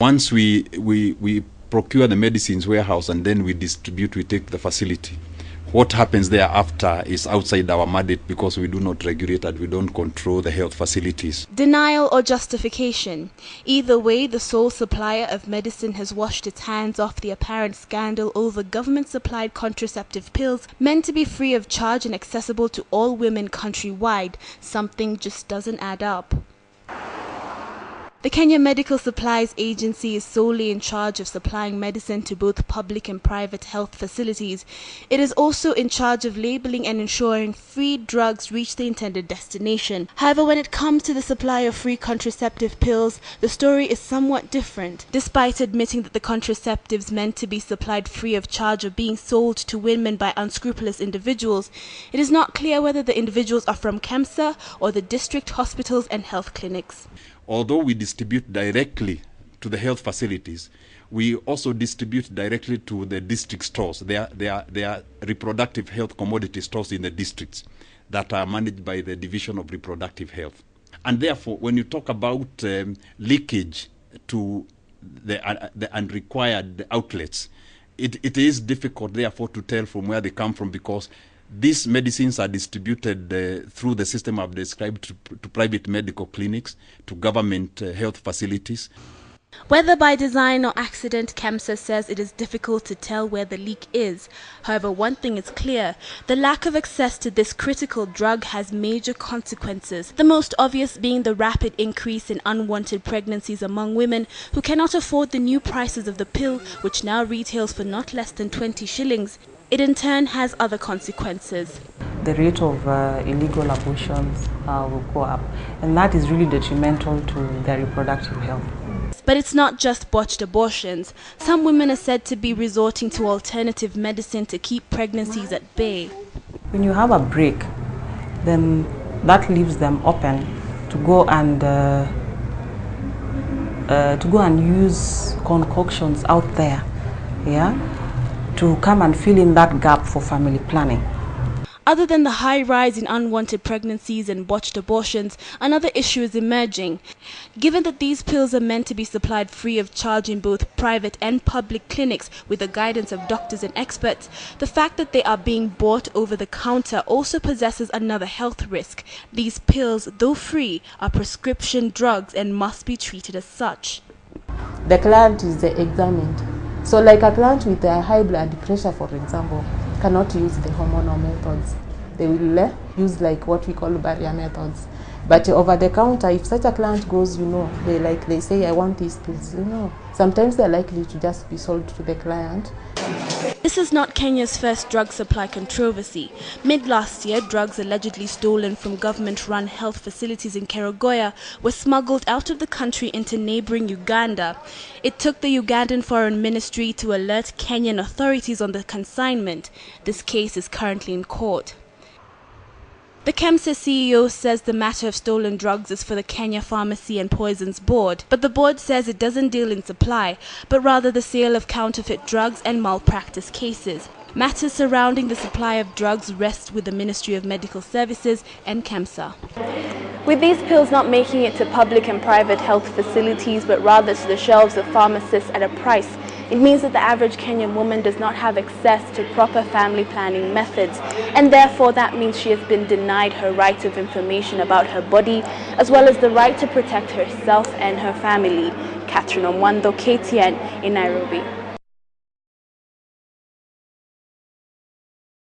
Once we procure the medicines warehouse and then we distribute, we take the facility. What happens thereafter is outside our mandate because we do not regulate and we don't control the health facilities. Denial or justification. Either way, the sole supplier of medicine has washed its hands off the apparent scandal over government-supplied contraceptive pills meant to be free of charge and accessible to all women countrywide. Something just doesn't add up. The Kenya Medical Supplies Agency is solely in charge of supplying medicine to both public and private health facilities. It is also in charge of labeling and ensuring free drugs reach the intended destination. However, when it comes to the supply of free contraceptive pills, the story is somewhat different. Despite admitting that the contraceptives meant to be supplied free of charge are being sold to women by unscrupulous individuals, it is not clear whether the individuals are from KEMSA or the district hospitals and health clinics. Although we distribute directly to the health facilities, we also distribute directly to the district stores. There are reproductive health commodity stores in the districts that are managed by the Division of Reproductive Health. And therefore, when you talk about leakage to the unrequired outlets, it is difficult, therefore, to tell from where they come from, because these medicines are distributed through the system I've described to private medical clinics, to government health facilities. Whether by design or accident, KEMSA says it is difficult to tell where the leak is. However, one thing is clear: the lack of access to this critical drug has major consequences. The most obvious being the rapid increase in unwanted pregnancies among women who cannot afford the new prices of the pill, which now retails for not less than 20 shillings. It in turn has other consequences. The rate of illegal abortions will go up, and that is really detrimental to their reproductive health. But it's not just botched abortions. Some women are said to be resorting to alternative medicine to keep pregnancies at bay. When you have a break, then that leaves them open to go and use concoctions out there, yeah, to come and fill in that gap for family planning. Other than the high rise in unwanted pregnancies and botched abortions, another issue is emerging. Given that these pills are meant to be supplied free of charge in both private and public clinics with the guidance of doctors and experts, the fact that they are being bought over the counter also possesses another health risk. These pills, though free, are prescription drugs and must be treated as such. The client is examined. So like a client with a high blood pressure, for example, cannot use the hormonal methods. They will use like what we call barrier methods. But over the counter, if such a client goes, they say, I want these pills, sometimes they're likely to just be sold to the client. This is not Kenya's first drug supply controversy. Mid-last year, drugs allegedly stolen from government-run health facilities in Kerogoya were smuggled out of the country into neighboring Uganda. It took the Ugandan Foreign Ministry to alert Kenyan authorities on the consignment. This case is currently in court. The KEMSA CEO says the matter of stolen drugs is for the Kenya Pharmacy and Poisons Board, but the board says it doesn't deal in supply, but rather the sale of counterfeit drugs and malpractice cases. Matters surrounding the supply of drugs rest with the Ministry of Medical Services and KEMSA. With these pills not making it to public and private health facilities, but rather to the shelves of pharmacists at a price, it means that the average Kenyan woman does not have access to proper family planning methods, and therefore that means she has been denied her right of information about her body, as well as the right to protect herself and her family. Kathryn Omwandho, KTN in Nairobi.